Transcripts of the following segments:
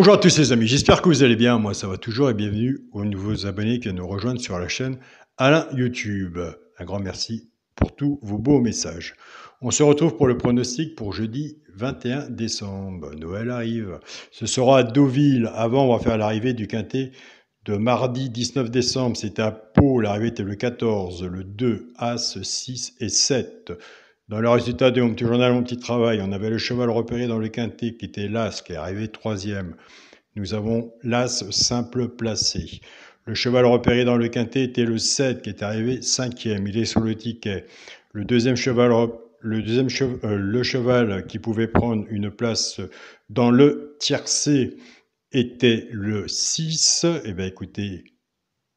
Bonjour à tous les amis, j'espère que vous allez bien, moi ça va toujours et bienvenue aux nouveaux abonnés qui viennent nous rejoindre sur la chaîne Alain YouTube. Un grand merci pour tous vos beaux messages. On se retrouve pour le pronostic pour jeudi 21 décembre. Noël arrive. Ce sera à Deauville. Avant, on va faire l'arrivée du quintet de mardi 19 décembre. C'était à Pau, l'arrivée était le 14, le 2, As, 6 et 7. Dans le résultat de mon petit journal, mon petit travail, on avait le cheval repéré dans le quintet qui était l'As, qui est arrivé troisième. Nous avons l'As simple placé. Le cheval repéré dans le quintet était le 7 qui est arrivé cinquième. Il est sur le ticket. Le cheval qui pouvait prendre une place dans le tiercé était le 6. Eh bien écoutez,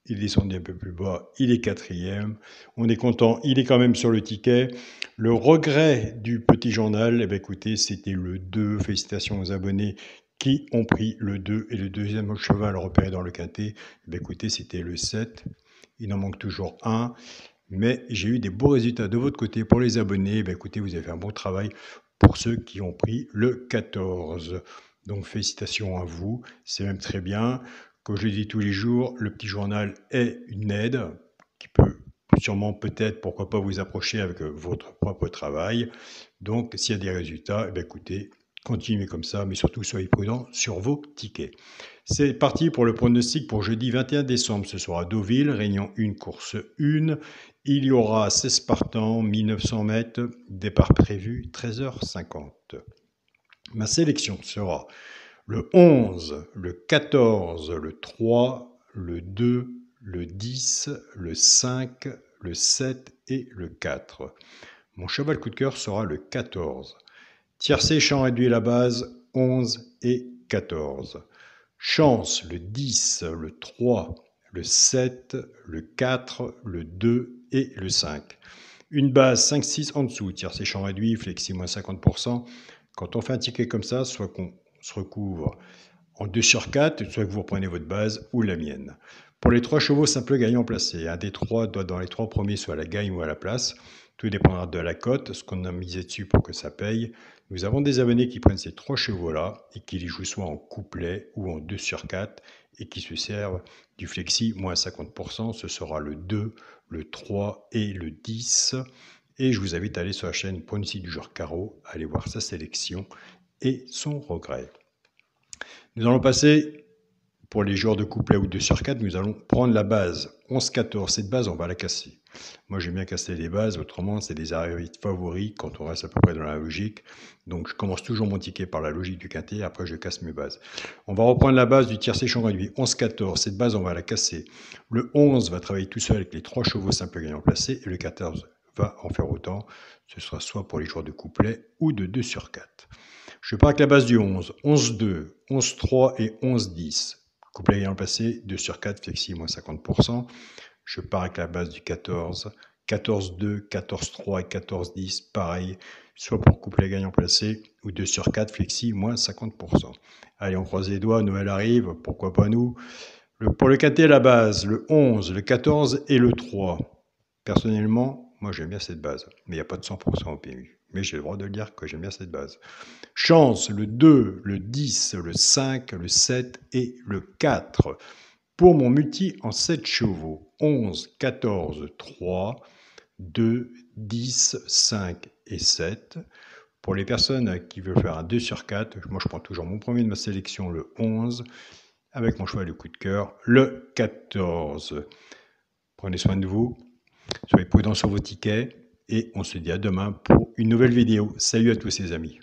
il descendait un peu plus bas, il est quatrième. On est content, il est quand même sur le ticket. Le regret du petit journal, eh bien écoutez, c'était le 2. Félicitations aux abonnés qui ont pris le 2 et le deuxième cheval repéré dans le quintet. Eh bien écoutez, c'était le 7. Il en manque toujours un. Mais j'ai eu des beaux résultats de votre côté pour les abonnés. Eh bien écoutez, vous avez fait un bon travail pour ceux qui ont pris le 14. Donc félicitations à vous, c'est même très bien. Comme je le dis tous les jours, le petit journal est une aide qui peut sûrement, peut-être, pourquoi pas vous approcher avec votre propre travail. Donc, s'il y a des résultats, eh bien, écoutez, continuez comme ça, mais surtout soyez prudents sur vos tickets. C'est parti pour le pronostic pour jeudi 21 décembre. Ce sera à Deauville, réunion 1, course 1. Il y aura 16 partants, 1900 mètres, départ prévu 13h50. Ma sélection sera le 11, le 14, le 3, le 2, le 10, le 5, le 7 et le 4. Mon cheval coup de cœur sera le 14. Tiercé, champ réduit à la base, 11 et 14. Chance, le 10, le 3, le 7, le 4, le 2 et le 5. Une base 5-6 en dessous, tiercé, champ réduit, flexi moins 50%. Quand on fait un ticket comme ça, soit qu'on se recouvre en 2 sur 4, soit que vous reprenez votre base ou la mienne. Pour les 3 chevaux simple gagnant placé, un des 3 doit dans les 3 premiers soit à la gagne ou à la place. Tout dépendra de la cote, ce qu'on a misé dessus pour que ça paye. Nous avons des abonnés qui prennent ces 3 chevaux-là et qui les jouent soit en couplet ou en 2 sur 4 et qui se servent du flexi moins 50%. Ce sera le 2, le 3 et le 10. Et je vous invite à aller sur la chaîne Pronostic du joueur carreau, aller voir sa sélection et son regret. Nous allons passer, pour les joueurs de couplet ou 2 sur 4, nous allons prendre la base 11-14. Cette base, on va la casser. Moi, j'aime bien casser les bases, autrement, c'est des arrivées favoris quand on reste à peu près dans la logique. Donc, je commence toujours mon ticket par la logique du quintet, après je casse mes bases. On va reprendre la base du tiercé champ réduit, 11-14. Cette base, on va la casser. Le 11 va travailler tout seul avec les 3 chevaux simples gagnants placés, et le 14 va en faire autant. Ce sera soit pour les joueurs de couplet ou de 2 sur 4. Je pars avec la base du 11, 11-2, 11-3 et 11-10. Couplet gagnant placé, 2 sur 4, flexi moins 50%. Je pars avec la base du 14, 14-2, 14-3 et 14-10, pareil, soit pour couplet gagnant placé ou 2 sur 4, flexi moins 50%. Allez, on croise les doigts, Noël arrive, pourquoi pas nous. Pour le quintet, la base, le 11, le 14 et le 3. Personnellement, moi j'aime bien cette base, mais il n'y a pas de 100% au PMU. Mais j'ai le droit de le dire que j'aime bien cette base. Chance, le 2, le 10, le 5, le 7 et le 4. Pour mon multi en 7 chevaux, 11, 14, 3, 2, 10, 5 et 7. Pour les personnes qui veulent faire un 2 sur 4, moi je prends toujours mon premier de ma sélection, le 11, avec mon cheval de coup de cœur, le 14. Prenez soin de vous, soyez prudents sur vos tickets et on se dit à demain pour une nouvelle vidéo. Salut à tous les amis.